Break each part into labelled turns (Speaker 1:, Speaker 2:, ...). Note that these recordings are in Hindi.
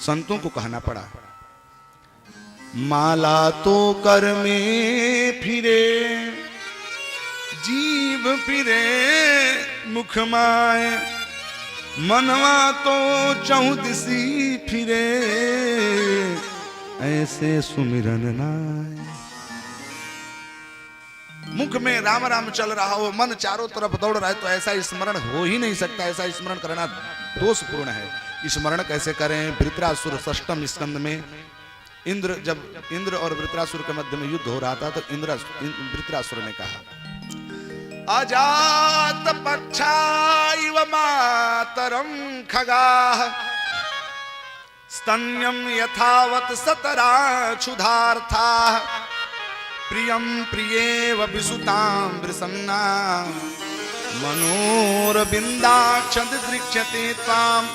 Speaker 1: संतों को कहना पड़ा, माला तो कर में फिरे, जीव फिरे मुख माए, मनवा तो चौदिसी फिरे, ऐसे सुमिरन नाय। मुख में राम राम चल रहा हो, मन चारों तरफ दौड़ रहा है, तो ऐसा स्मरण हो ही नहीं सकता। ऐसा स्मरण करना दोषपूर्ण है। स्मरण कैसे करें? वृत्रासुर षष्ठम स्कंद में जब इंद्र और वृत्रासुर के मध्य में युद्ध हो रहा था, तो वृत्रासुर ने कहा, अजात पक्षा इव मातरम खगाः, स्तन्यम यथावत सतरा क्षुधार्थाः, प्रियम प्रियेव विसुतां वृसन्ना, मनोरविंदाक्ष दृक्ष्यते त्वाम।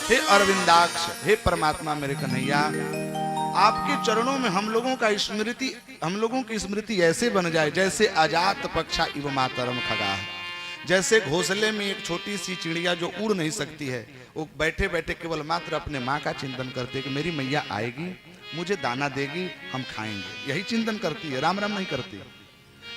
Speaker 1: हे अरविंदाक्ष, हे परमात्मा मेरे कन्हैया, आपके चरणों में हम लोगों की स्मृति ऐसे बन जाए जैसे अजात पक्षा इव मातरम खगाः। जैसे घोंसले में एक छोटी सी चिड़िया जो उड़ नहीं सकती है, वो बैठे बैठे केवल मात्र अपने माँ का चिंतन करते कि मेरी मैया आएगी, मुझे दाना देगी, हम खाएंगे, यही चिंतन करती है, राम राम नहीं करती।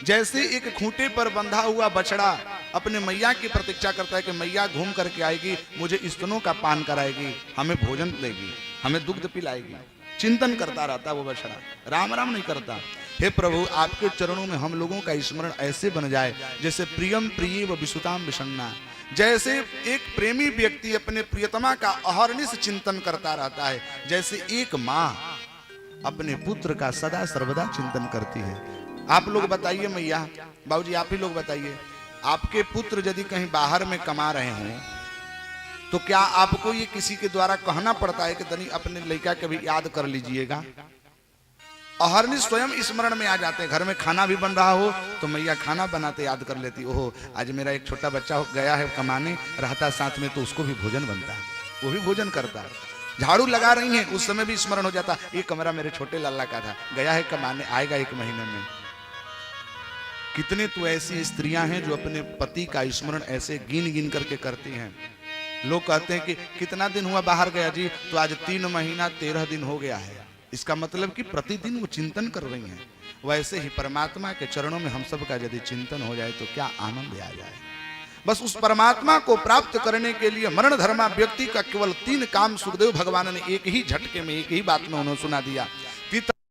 Speaker 1: जैसे एक खूंटे पर बंधा हुआ बछड़ा अपने मैया की प्रतीक्षा करता है कि मैया घूम करके आएगी, मुझे स्तनों का पान कराएगी, हमें भोजन देगी, हमें दुग्ध पिलाएगी, चिंतन करता रहता वो बछड़ा, राम राम नहीं करता। हे प्रभु, आपके चरणों में हम लोगों का स्मरण ऐसे बन जाए जैसे प्रियम प्रिय व विसुताम विषन्ना। जैसे एक प्रेमी व्यक्ति अपने प्रियतमा का अहर्निश चिंतन करता रहता है, जैसे एक माँ अपने पुत्र का सदा सर्वदा चिंतन करती है। आप लोग बताइए मैया, बाबूजी आप ही लोग बताइए, आपके पुत्र यदि कहीं बाहर में कमा रहे हों तो क्या आपको ये किसी के द्वारा कहना पड़ता है कि तनी अपने लड़का के भी याद कर लीजिएगा? अहर्निश स्वयं स्मरण में आ जाते हैं। घर में खाना भी बन रहा हो तो मैया खाना बनाते याद कर लेती, ओहो आज मेरा एक छोटा बच्चा गया है कमाने, रहता साथ में तो उसको भी भोजन बनता है, वो भी भोजन करता है। झाड़ू लगा रही हैं, उस समय भी स्मरण हो जाता, ये कमरा मेरे छोटे लाला का था, गया है कमाने, आएगा 1 महीने में। कितने तो ऐसी स्त्रियां हैं जो अपने पति का स्मरण ऐसे गिन गिन करके करती हैं। लोग कहते हैं कि कितना दिन हुआ बाहर गया जी, तो आज 3 महीना 13 दिन हो गया है। इसका मतलब कि प्रतिदिन वो चिंतन कर रही हैं। वैसे ही परमात्मा के चरणों में हम सब का यदि चिंतन हो जाए तो क्या आनंद आ जाए। बस उस परमात्मा को प्राप्त करने के लिए मरण धर्मा व्यक्ति का केवल 3 काम सुखदेव भगवान ने एक ही झटके में, एक ही बात में उन्होंने सुना दिया।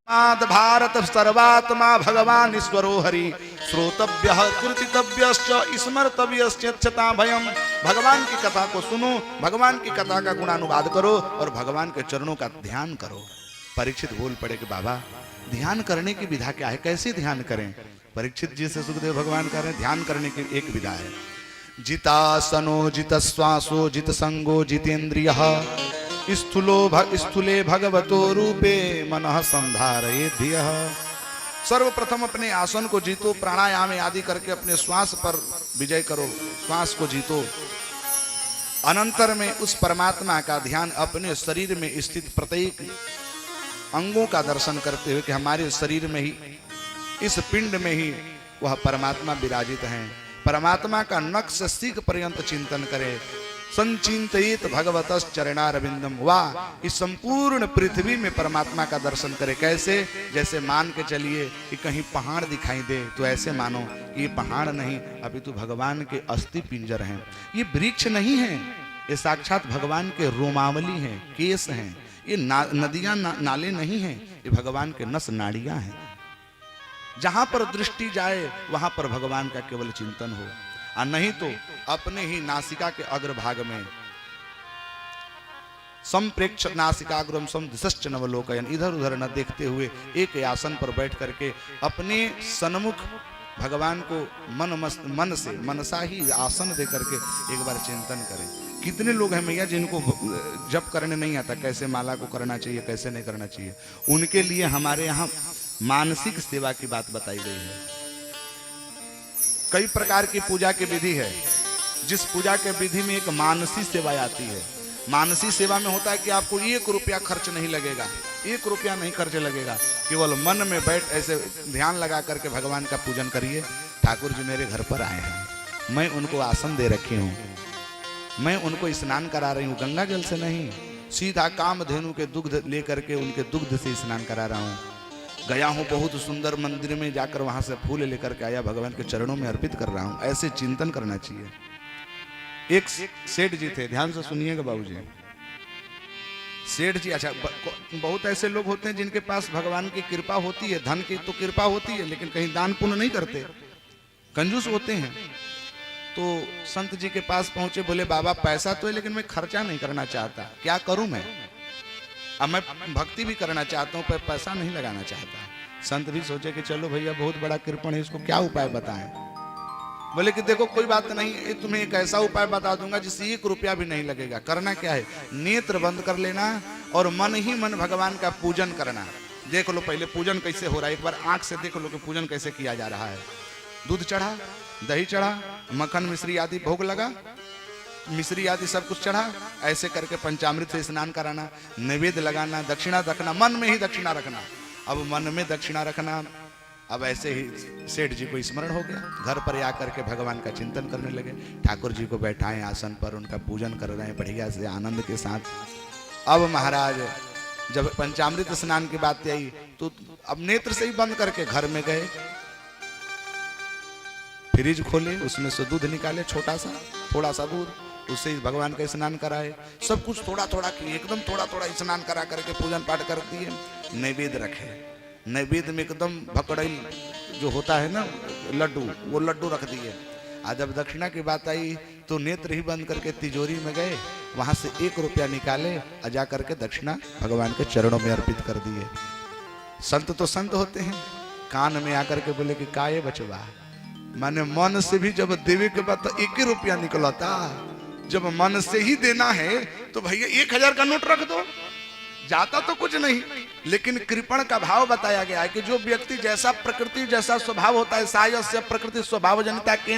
Speaker 1: भारत सर्वात्मा भगवान ईश्वरो हरि, श्रोतव्यः कीर्तितव्यश्च स्मर्तव्यश्चता भयम। भगवान की कथा को सुनो, भगवान की कथा का गुणानुवाद करो और भगवान के चरणों का ध्यान करो। परीक्षित बोल पड़े कि बाबा ध्यान करने की विधा क्या है, कैसे ध्यान करें? परीक्षित जी से सुखदेव भगवान कह रहे हैं ध्यान करने की एक विधा है, जितासनो जित श्वासो जित संगो जितेन्द्रियः, स्थूले भगवतो रूपे मनः संधारये धियः। सर्वप्रथम अपने आसन को जीतो, प्राणायाम आदि करके अपने श्वास पर विजय करो, श्वास को जीतो। अनंतर में उस परमात्मा का ध्यान अपने शरीर में स्थित प्रत्येक अंगों का दर्शन करते हुए कि हमारे शरीर में ही, इस पिंड में ही वह परमात्मा विराजित हैं। परमात्मा का नख से सीख पर्यंत चिंतन करें। संचिंतित भगवतस् चरणारविंदम, वाह इस संपूर्ण पृथ्वी में परमात्मा का दर्शन करे। कैसे? जैसे मान के चलिए कि कहीं पहाड़ दिखाई दे तो ऐसे मानो कि ये पहाड़ नहीं, अभी तो भगवान के अस्थि पिंजर हैं। ये वृक्ष नहीं है, ये साक्षात भगवान के रोमावली हैं, केस हैं। ये नदियां नाले नहीं हैं, ये भगवान के नस नाड़ियां हैं। जहां पर दृष्टि जाए वहां पर भगवान का केवल चिंतन हो, और नहीं तो अपने ही नासिका के अग्रभाग में संप्रेक्ष नासिकाग्रम समदिशश्च नवलोकयन्, इधर उधर न देखते हुए एक आसन पर बैठ करके अपने सन्मुख भगवान को मन से मनसा ही आसन दे करके एक बार चिंतन करें। कितने लोग हैं मैया जिनको जप करने नहीं आता, कैसे माला को करना चाहिए, कैसे नहीं करना चाहिए। उनके लिए हमारे यहाँ मानसिक सेवा की बात बताई गई है। कई प्रकार की पूजा की विधि है, जिस पूजा के विधि में एक मानसी सेवा आती है। मानसी सेवा में होता है कि आपको 1 रुपया खर्च नहीं लगेगा, 1 रुपया नहीं खर्च लगेगा, केवल मन में बैठ ऐसे ध्यान लगा करके भगवान का पूजन करिए। ठाकुर जी मेरे घर पर आए हैं, मैं उनको आसन दे रखी हूँ, मैं उनको स्नान करा रही हूँ, गंगा जल से नहीं, सीधा कामधेनु के दुग्ध लेकर के उनके दुग्ध से स्नान करा रहा हूँ। गया हूँ बहुत सुंदर मंदिर में, जाकर वहां से फूल लेकर के आया, भगवान के चरणों में अर्पित कर रहा हूँ। ऐसे चिंतन करना चाहिए। एक सेठ जी थे, ध्यान से सुनिएगा बाबूजी। सेठ जी, अच्छा बहुत ऐसे लोग होते हैं जिनके पास भगवान की कृपा होती है, धन की तो कृपा होती है, लेकिन कहीं दान पुण्य नहीं करते, कंजूस होते हैं। तो संत जी के पास पहुंचे, बोले बाबा पैसा तो है लेकिन मैं खर्चा नहीं करना चाहता, क्या करूं मैं? अब मैं भक्ति भी करना चाहता हूं पर पैसा नहीं लगाना चाहता। संत भी सोचे कि चलो भैया बहुत बड़ा कृपण है, इसको क्या उपाय बताएं। बोले कि देखो कोई बात नहीं, तुम्हें एक ऐसा उपाय बता दूंगा जिससे 1 रुपया भी नहीं लगेगा। करना क्या है, नेत्र बंद कर लेना और मन ही मन भगवान का पूजन करना। देख लो पहले पूजन कैसे हो रहा है, एक बार आंख से देख लो कि पूजन कैसे किया जा रहा है। दूध चढ़ा, दही चढ़ा, मक्खन मिश्री आदि भोग लगा, मिश्री आदि सब कुछ चढ़ा, ऐसे करके पंचामृत से स्नान कराना, नैवेद्य लगाना, दक्षिणा रखना, मन में ही दक्षिणा रखना। अब मन में दक्षिणा रखना, अब ऐसे ही सेठ जी को स्मरण हो गया। घर पर आकर के भगवान का चिंतन करने लगे। ठाकुर जी को बैठाए आसन पर, उनका पूजन कर रहे हैं बढ़िया से आनंद के साथ। अब महाराज जब पंचामृत स्नान की बात आई तो अब नेत्र से ही बंद करके घर में गए, फ्रिज खोले, उसमें से दूध निकाले, छोटा सा थोड़ा सा दूध, उससे ही भगवान का स्नान कराए। सब कुछ थोड़ा थोड़ा किए, एकदम थोड़ा थोड़ा स्नान करा करके पूजन पाठ कर दिए। नैवेद्य रखे, नैवेद्य में एकदम भकड़ई जो होता है ना लड्डू, वो लड्डू रख दिए। आज जब दक्षिणा की बात आई तो नेत्र ही बंद करके तिजोरी में गए, वहां से 1 रुपया निकाले और जा करके दक्षिणा भगवान के चरणों में अर्पित कर दिए। संत तो संत होते हैं, कान में आकर के बोले कि काये बचवा, माने मन से भी जब देवे के बाद तो 1 रुपया निकलता, जब मन से ही देना है तो भैया 1000 का नोट रख दो, जाता तो कुछ नहीं। लेकिन कृपण का भाव बताया गया है कि जो व्यक्ति जैसा प्रकृति जैसा स्वभाव होता है, सायस्य प्रकृति स्वभाव जनता के